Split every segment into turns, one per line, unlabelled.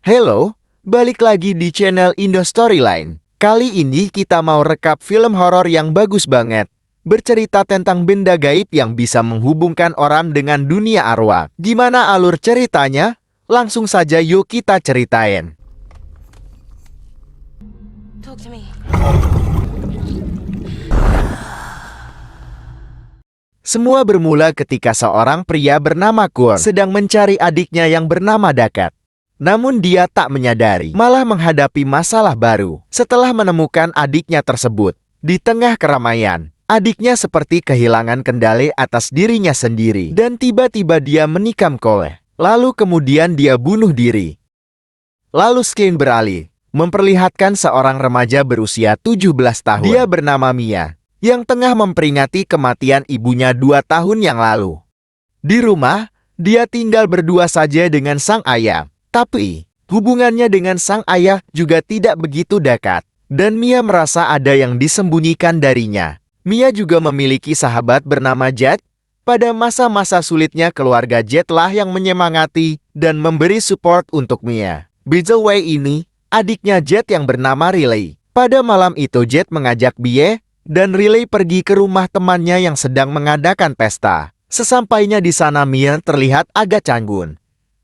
Halo, balik lagi di channel Indo Storyline. Kali ini kita mau rekap film horor yang bagus banget. Bercerita tentang benda gaib yang bisa menghubungkan orang dengan dunia arwah. Gimana alur ceritanya? Langsung saja yuk kita ceritain.
Talk to me.
Semua bermula ketika seorang pria bernama Kur sedang mencari adiknya yang bernama Dakat. Namun dia tak menyadari, malah menghadapi masalah baru. Setelah menemukan adiknya tersebut, di tengah keramaian, adiknya seperti kehilangan kendali atas dirinya sendiri. Dan tiba-tiba dia menikam Kole. Lalu kemudian dia bunuh diri. Lalu scene beralih, memperlihatkan seorang remaja berusia 17 tahun. Dia bernama Mia, yang tengah memperingati kematian ibunya 2 tahun yang lalu. Di rumah, dia tinggal berdua saja dengan sang ayah. Tapi, hubungannya dengan sang ayah juga tidak begitu dekat. Dan Mia merasa ada yang disembunyikan darinya. Mia juga memiliki sahabat bernama Jet. Pada masa-masa sulitnya keluarga Jet lah yang menyemangati dan memberi support untuk Mia. By ini, adiknya Jet yang bernama Riley. Pada malam itu Jet mengajak Bie dan Riley pergi ke rumah temannya yang sedang mengadakan pesta. Sesampainya di sana Mia terlihat agak canggung,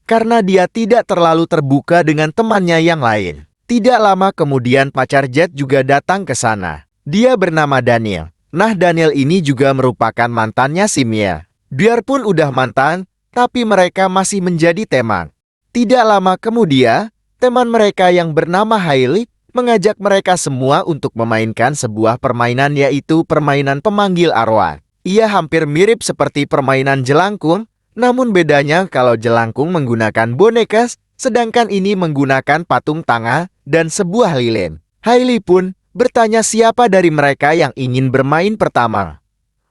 karena dia tidak terlalu terbuka dengan temannya yang lain. Tidak lama kemudian pacar Jet juga datang ke sana. Dia bernama Daniel. Nah, Daniel ini juga merupakan mantannya si Mia. Biarpun udah mantan, tapi mereka masih menjadi teman. Tidak lama kemudian, teman mereka yang bernama Hailey mengajak mereka semua untuk memainkan sebuah permainan, yaitu permainan pemanggil arwah. Ia hampir mirip seperti permainan jelangkung, namun bedanya kalau jelangkung menggunakan boneka, sedangkan ini menggunakan patung tangan dan sebuah lilin. Hailey pun bertanya siapa dari mereka yang ingin bermain pertama.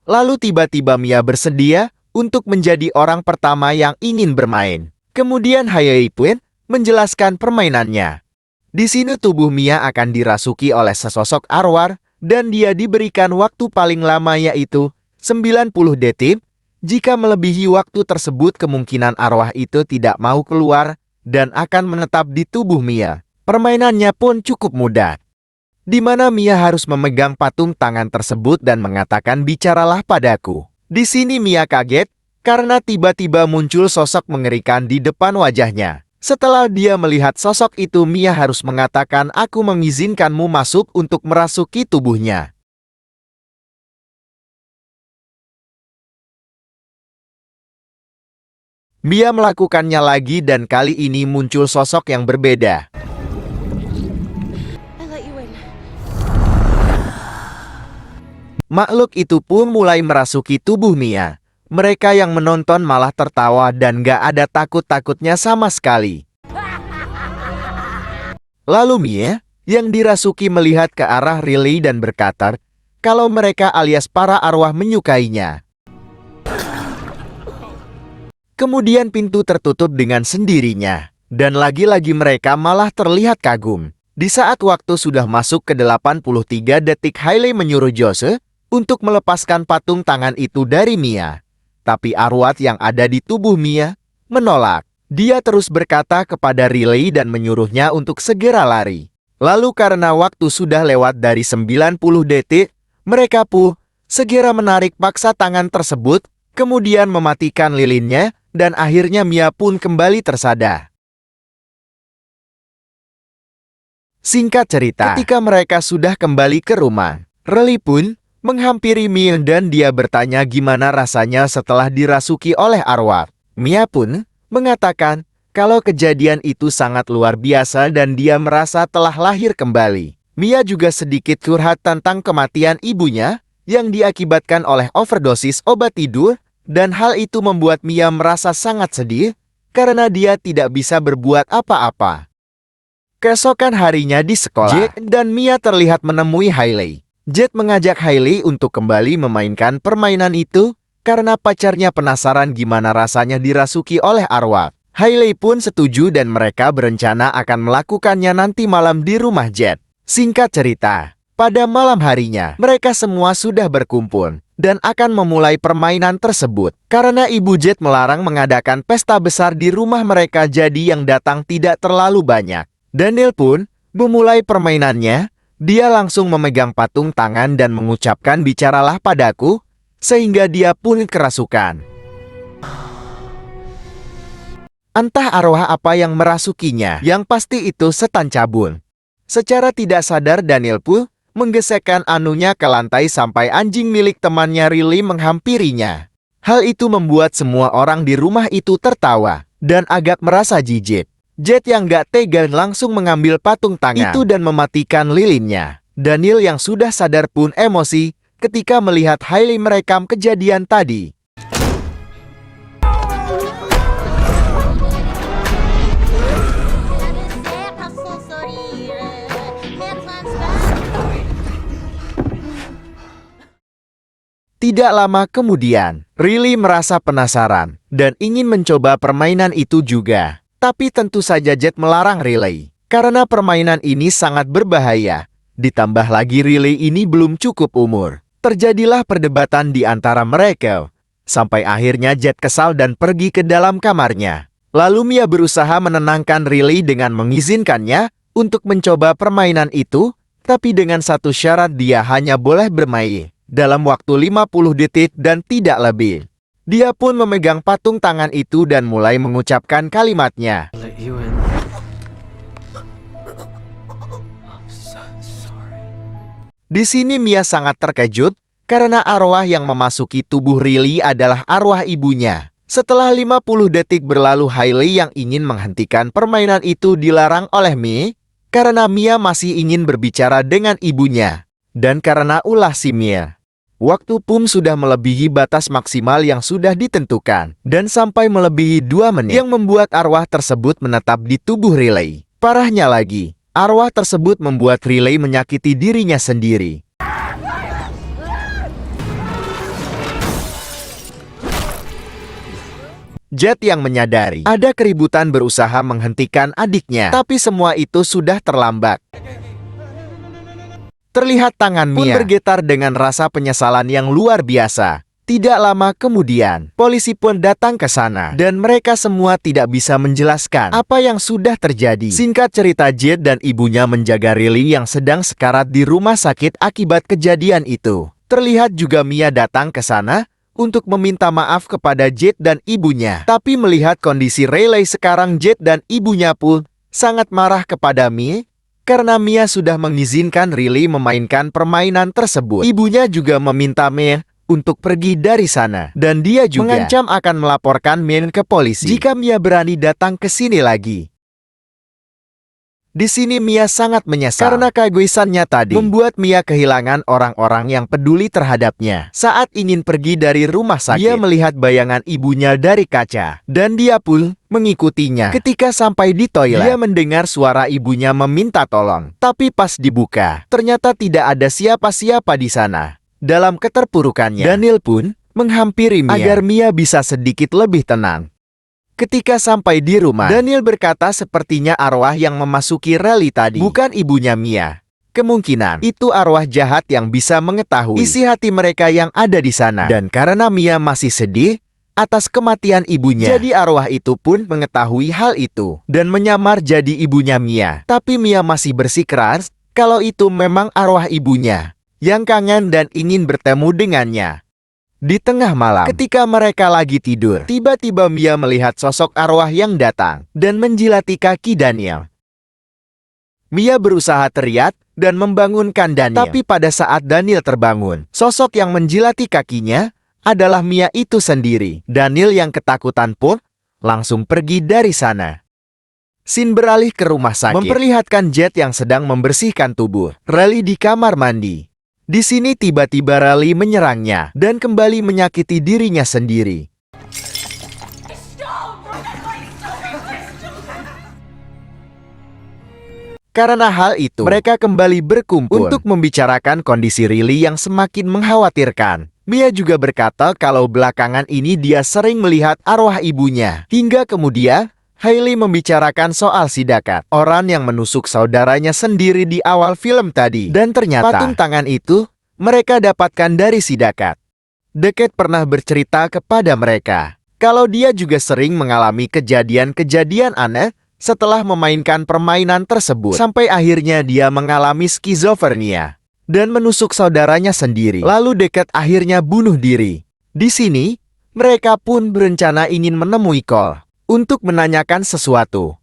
Lalu tiba-tiba Mia bersedia untuk menjadi orang pertama yang ingin bermain. Kemudian Hailey pun menjelaskan permainannya. Di sini tubuh Mia akan dirasuki oleh sesosok arwah dan dia diberikan waktu paling lama yaitu 90 detik. Jika melebihi waktu tersebut kemungkinan arwah itu tidak mau keluar dan akan menetap di tubuh Mia. Permainannya pun cukup mudah, di mana Mia harus memegang patung tangan tersebut dan mengatakan bicaralah padaku. Di sini Mia kaget karena tiba-tiba muncul sosok mengerikan di depan wajahnya. Setelah dia melihat sosok itu, Mia harus mengatakan aku mengizinkanmu masuk untuk merasuki tubuhnya. Mia melakukannya lagi dan kali ini muncul sosok yang berbeda.
I let you in.
Makhluk itu pun mulai merasuki tubuh Mia. Mereka yang menonton malah tertawa dan gak ada takut-takutnya sama sekali. Lalu Mia yang dirasuki melihat ke arah Riley dan berkata kalau mereka alias para arwah menyukainya. Kemudian pintu tertutup dengan sendirinya. Dan lagi-lagi mereka malah terlihat kagum. Di saat waktu sudah masuk ke 83 detik, Hailey menyuruh Jose untuk melepaskan patung tangan itu dari Mia. Tapi arwah yang ada di tubuh Mia menolak. Dia terus berkata kepada Riley dan menyuruhnya untuk segera lari. Lalu karena waktu sudah lewat dari 90 detik, mereka pun segera menarik paksa tangan tersebut, kemudian mematikan lilinnya, dan akhirnya Mia pun kembali tersadar. Singkat cerita, ketika mereka sudah kembali ke rumah, Riley pun menghampiri Mia dan dia bertanya gimana rasanya setelah dirasuki oleh arwah. Mia pun mengatakan kalau kejadian itu sangat luar biasa dan dia merasa telah lahir kembali. Mia juga sedikit curhat tentang kematian ibunya yang diakibatkan oleh overdosis obat tidur, dan hal itu membuat Mia merasa sangat sedih karena dia tidak bisa berbuat apa-apa. Keesokan harinya di sekolah, Jet dan Mia terlihat menemui Hailey. Jet mengajak Hailey untuk kembali memainkan permainan itu karena pacarnya penasaran gimana rasanya dirasuki oleh arwah. Hailey pun setuju dan mereka berencana akan melakukannya nanti malam di rumah Jet. Singkat cerita, Pada malam harinya, mereka semua sudah berkumpul dan akan memulai permainan tersebut. Karena Ibu Jet melarang mengadakan pesta besar di rumah mereka, jadi yang datang tidak terlalu banyak. Daniel pun memulai permainannya. Dia langsung memegang patung tangan dan mengucapkan, "Bicaralah padaku," sehingga dia pun kerasukan. Entah arwah apa yang merasukinya, yang pasti itu setan cabul. Secara tidak sadar Daniel pun menggesekkan anunya ke lantai sampai anjing milik temannya Riley menghampirinya. Hal itu membuat semua orang di rumah itu tertawa dan agak merasa jijik. Jet yang gak tega langsung mengambil patung tangan itu dan mematikan lilinnya. Daniel yang sudah sadar pun emosi ketika melihat Hailey merekam kejadian tadi. Tidak lama kemudian, Riley merasa penasaran dan ingin mencoba permainan itu juga. Tapi tentu saja Jet melarang Riley, karena permainan ini sangat berbahaya. Ditambah lagi Riley ini belum cukup umur. Terjadilah perdebatan di antara mereka, sampai akhirnya Jet kesal dan pergi ke dalam kamarnya. Lalu Mia berusaha menenangkan Riley dengan mengizinkannya untuk mencoba permainan itu, tapi dengan satu syarat, dia hanya boleh bermain dalam waktu 50 detik dan tidak lebih. Dia pun memegang patung tangan itu dan mulai mengucapkan kalimatnya. Di sini Mia sangat terkejut karena arwah yang memasuki tubuh Riley adalah arwah ibunya. Setelah 50 detik berlalu, Hailey yang ingin menghentikan permainan itu dilarang oleh Mia karena Mia masih ingin berbicara dengan ibunya. Dan karena ulah si Mia, waktu pun sudah melebihi batas maksimal yang sudah ditentukan dan sampai melebihi 2 menit yang membuat arwah tersebut menetap di tubuh Riley. Parahnya lagi, arwah tersebut membuat Riley menyakiti dirinya sendiri. Jet yang menyadari ada keributan berusaha menghentikan adiknya, tapi semua itu sudah terlambat. Terlihat tangan Mia bergetar dengan rasa penyesalan yang luar biasa. Tidak lama kemudian, polisi pun datang ke sana dan mereka semua tidak bisa menjelaskan apa yang sudah terjadi. Singkat cerita, Jet dan ibunya menjaga Riley yang sedang sekarat di rumah sakit akibat kejadian itu. Terlihat juga Mia datang ke sana untuk meminta maaf kepada Jet dan ibunya. Tapi melihat kondisi Riley sekarang, Jet dan ibunya pun sangat marah kepada Mia karena Mia sudah mengizinkan Riley memainkan permainan tersebut. Ibunya juga meminta Mia untuk pergi dari sana. Dan dia juga mengancam akan melaporkan Mia ke polisi jika Mia berani datang ke sini lagi. Di sini Mia sangat menyesal karena keegoisannya tadi membuat Mia kehilangan orang-orang yang peduli terhadapnya. Saat ingin pergi dari rumah sakit, dia melihat bayangan ibunya dari kaca dan dia pun mengikutinya. Ketika sampai di toilet, dia mendengar suara ibunya meminta tolong. Tapi pas dibuka, ternyata tidak ada siapa-siapa di sana. Dalam keterpurukannya, Daniel pun menghampiri Mia agar Mia bisa sedikit lebih tenang. Ketika sampai di rumah, Daniel berkata sepertinya arwah yang memasuki Riley tadi bukan ibunya Mia. Kemungkinan itu arwah jahat yang bisa mengetahui isi hati mereka yang ada di sana. Dan karena Mia masih sedih atas kematian ibunya, jadi arwah itu pun mengetahui hal itu dan menyamar jadi ibunya Mia. Tapi Mia masih bersikeras kalau itu memang arwah ibunya yang kangen dan ingin bertemu dengannya. Di tengah malam, ketika mereka lagi tidur, tiba-tiba Mia melihat sosok arwah yang datang dan menjilati kaki Daniel. Mia berusaha teriak dan membangunkan Daniel. Tapi pada saat Daniel terbangun, sosok yang menjilati kakinya adalah Mia itu sendiri. Daniel yang ketakutan pun langsung pergi dari sana. Scene beralih ke rumah sakit, memperlihatkan Jet yang sedang membersihkan tubuh Riley di kamar mandi. Di sini tiba-tiba Riley menyerangnya dan kembali menyakiti dirinya sendiri. Karena hal itu, mereka kembali berkumpul untuk membicarakan kondisi Riley yang semakin mengkhawatirkan. Mia juga berkata kalau belakangan ini dia sering melihat arwah ibunya. Hingga kemudian, Hailey membicarakan soal si Dakat, orang yang menusuk saudaranya sendiri di awal film tadi. Dan ternyata patung tangan itu mereka dapatkan dari si Dakat. Dakat pernah bercerita kepada mereka kalau dia juga sering mengalami kejadian-kejadian aneh setelah memainkan permainan tersebut. Sampai akhirnya dia mengalami skizofrenia dan menusuk saudaranya sendiri. Lalu Dakat akhirnya bunuh diri. Di sini, mereka pun berencana ingin menemui Cole untuk menanyakan sesuatu.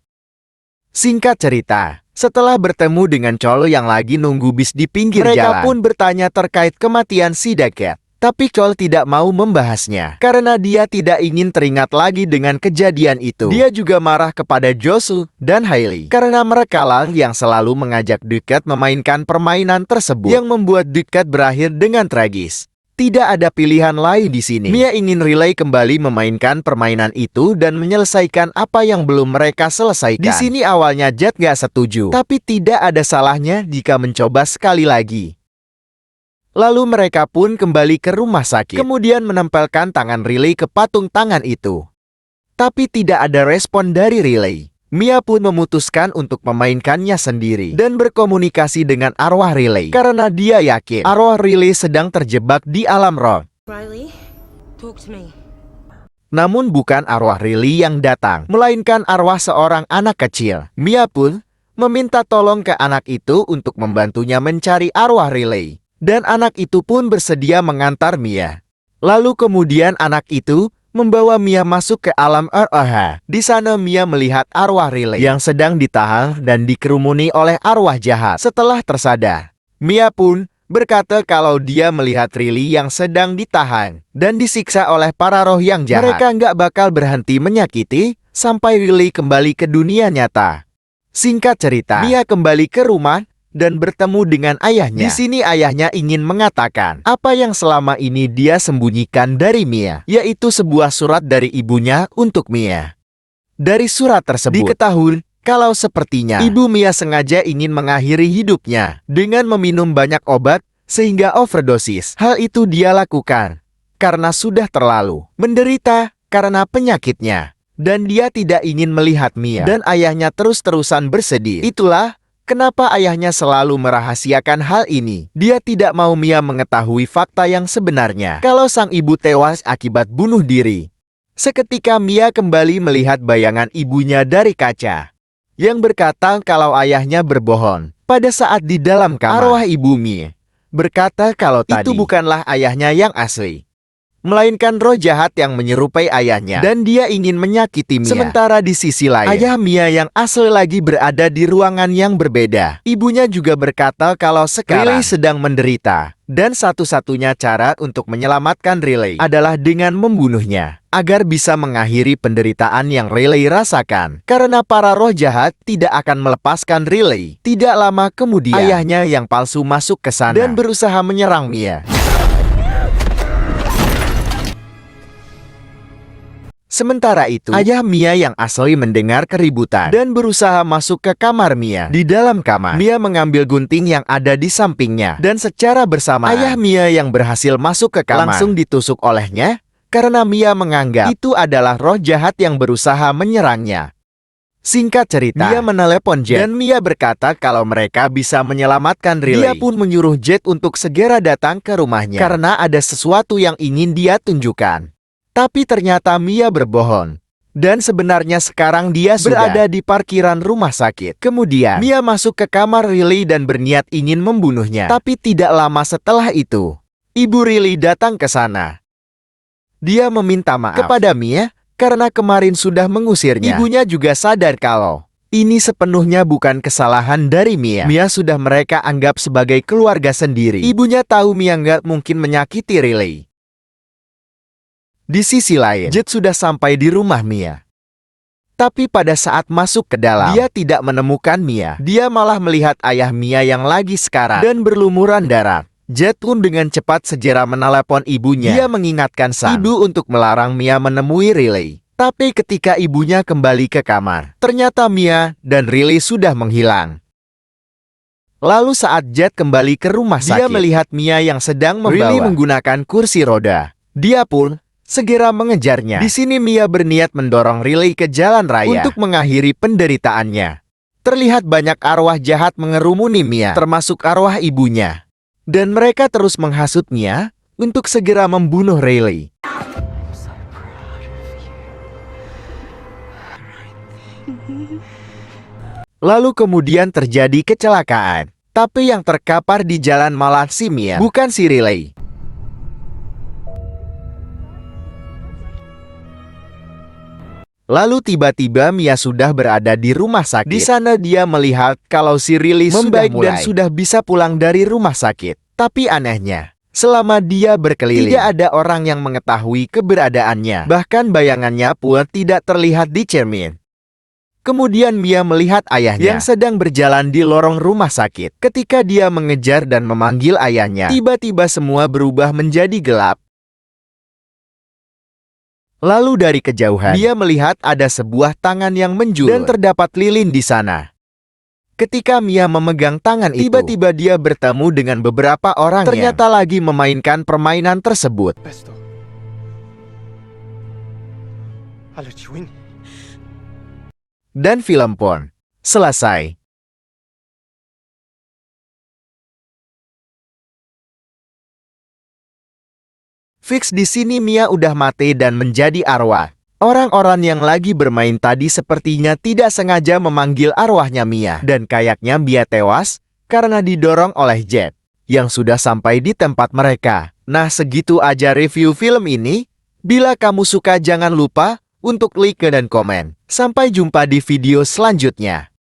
Singkat cerita, setelah bertemu dengan Cole yang lagi nunggu bis di pinggir jalan, mereka pun bertanya terkait kematian si Dakat. Tapi Cole tidak mau membahasnya, karena dia tidak ingin teringat lagi dengan kejadian itu. Dia juga marah kepada Josu dan Hailey, karena merekalah yang selalu mengajak Dakat memainkan permainan tersebut, yang membuat Dakat berakhir dengan tragis. Tidak ada pilihan lain di sini. Mia ingin Riley kembali memainkan permainan itu dan menyelesaikan apa yang belum mereka selesaikan. Di sini awalnya Jet gak setuju, tapi tidak ada salahnya jika mencoba sekali lagi. Lalu mereka pun kembali ke rumah sakit, kemudian menempelkan tangan Riley ke patung tangan itu. Tapi tidak ada respon dari Riley. Mia pun memutuskan untuk memainkannya sendiri dan berkomunikasi dengan arwah Riley, karena dia yakin arwah Riley sedang terjebak di alam roh.
Riley, talk to me.
Namun bukan arwah Riley yang datang, melainkan arwah seorang anak kecil. Mia pun meminta tolong ke anak itu untuk membantunya mencari arwah Riley. Dan anak itu pun bersedia mengantar Mia. Lalu kemudian anak itu membawa Mia masuk ke alam ROH. Di sana Mia melihat arwah Riley yang sedang ditahan dan dikerumuni oleh arwah jahat. Setelah tersadar, Mia pun berkata kalau dia melihat Riley yang sedang ditahan dan disiksa oleh para roh yang jahat. Mereka nggak bakal berhenti menyakiti sampai Riley kembali ke dunia nyata. Singkat cerita, Mia kembali ke rumah dan bertemu dengan ayahnya. Di sini ayahnya ingin mengatakan apa yang selama ini dia sembunyikan dari Mia, yaitu sebuah surat dari ibunya untuk Mia. Dari surat tersebut diketahui kalau sepertinya ibu Mia sengaja ingin mengakhiri hidupnya dengan meminum banyak obat sehingga overdosis. Hal itu dia lakukan karena sudah terlalu menderita karena penyakitnya, dan dia tidak ingin melihat Mia dan ayahnya terus-terusan bersedih. Itulah kenapa ayahnya selalu merahasiakan hal ini. Dia tidak mau Mia mengetahui fakta yang sebenarnya, kalau sang ibu tewas akibat bunuh diri. Seketika Mia kembali melihat bayangan ibunya dari kaca, yang berkata kalau ayahnya berbohong. Pada saat di dalam kamar, arwah ibu Mia berkata kalau tadi itu bukanlah ayahnya yang asli, melainkan roh jahat yang menyerupai ayahnya, dan dia ingin menyakiti Mia. Sementara di sisi lain, ayah Mia yang asli lagi berada di ruangan yang berbeda. Ibunya juga berkata kalau sekarang Riley sedang menderita, dan satu-satunya cara untuk menyelamatkan Riley adalah dengan membunuhnya, agar bisa mengakhiri penderitaan yang Riley rasakan. Karena para roh jahat tidak akan melepaskan Riley. Tidak lama kemudian, ayahnya yang palsu masuk ke sana dan berusaha menyerang Mia. Sementara itu, ayah Mia yang asli mendengar keributan dan berusaha masuk ke kamar Mia. Di dalam kamar, Mia mengambil gunting yang ada di sampingnya, dan secara bersamaan ayah Mia yang berhasil masuk ke kamar langsung ditusuk olehnya karena Mia menganggap itu adalah roh jahat yang berusaha menyerangnya. Singkat cerita, Mia menelepon Jet dan Mia berkata kalau mereka bisa menyelamatkan Riley. Dia pun menyuruh Jet untuk segera datang ke rumahnya karena ada sesuatu yang ingin dia tunjukkan. Tapi ternyata Mia berbohong. Dan sebenarnya sekarang dia berada di parkiran rumah sakit. Kemudian, Mia masuk ke kamar Riley dan berniat ingin membunuhnya. Tapi tidak lama setelah itu, ibu Riley datang ke sana. Dia meminta maaf kepada Mia karena kemarin sudah mengusirnya. Ibunya juga sadar kalau ini sepenuhnya bukan kesalahan dari Mia. Mia sudah mereka anggap sebagai keluarga sendiri. Ibunya tahu Mia nggak mungkin menyakiti Riley. Di sisi lain, Jet sudah sampai di rumah Mia. Tapi pada saat masuk ke dalam, dia tidak menemukan Mia. Dia malah melihat ayah Mia yang lagi sekarat dan berlumuran darah. Jet pun dengan cepat segera menelepon ibunya. Dia mengingatkan sang ibu untuk melarang Mia menemui Riley. Tapi ketika ibunya kembali ke kamar, ternyata Mia dan Riley sudah menghilang. Lalu saat Jet kembali ke rumah sakit, dia melihat Mia yang sedang membawa Riley menggunakan kursi roda. Dia pun segera mengejarnya. Di sini Mia berniat mendorong Riley ke jalan raya untuk mengakhiri penderitaannya. Terlihat banyak arwah jahat mengerumuni Mia, termasuk arwah ibunya. Dan mereka terus menghasut Mia untuk segera membunuh Riley. Lalu kemudian terjadi kecelakaan. Tapi yang terkapar di jalan malah si Mia, bukan si Riley. Lalu tiba-tiba Mia sudah berada di rumah sakit. Di sana dia melihat kalau si Riley membaik dan sudah bisa pulang dari rumah sakit. Tapi anehnya, selama dia berkeliling, tidak ada orang yang mengetahui keberadaannya. Bahkan bayangannya pun tidak terlihat di cermin. Kemudian Mia melihat ayahnya yang sedang berjalan di lorong rumah sakit. Ketika dia mengejar dan memanggil ayahnya, tiba-tiba semua berubah menjadi gelap. Lalu dari kejauhan, dia melihat ada sebuah tangan yang menjulur dan terdapat lilin di sana. Ketika Mia memegang tangan itu, tiba-tiba dia bertemu dengan beberapa orang yang ternyata lagi memainkan permainan tersebut. Dan film pun selesai. Fix di sini Mia udah mati dan menjadi arwah. Orang-orang yang lagi bermain tadi sepertinya tidak sengaja memanggil arwahnya Mia. Dan kayaknya Mia tewas karena didorong oleh Jet yang sudah sampai di tempat mereka. Nah, segitu aja review film ini. Bila kamu suka jangan lupa untuk like dan komen. Sampai jumpa di video selanjutnya.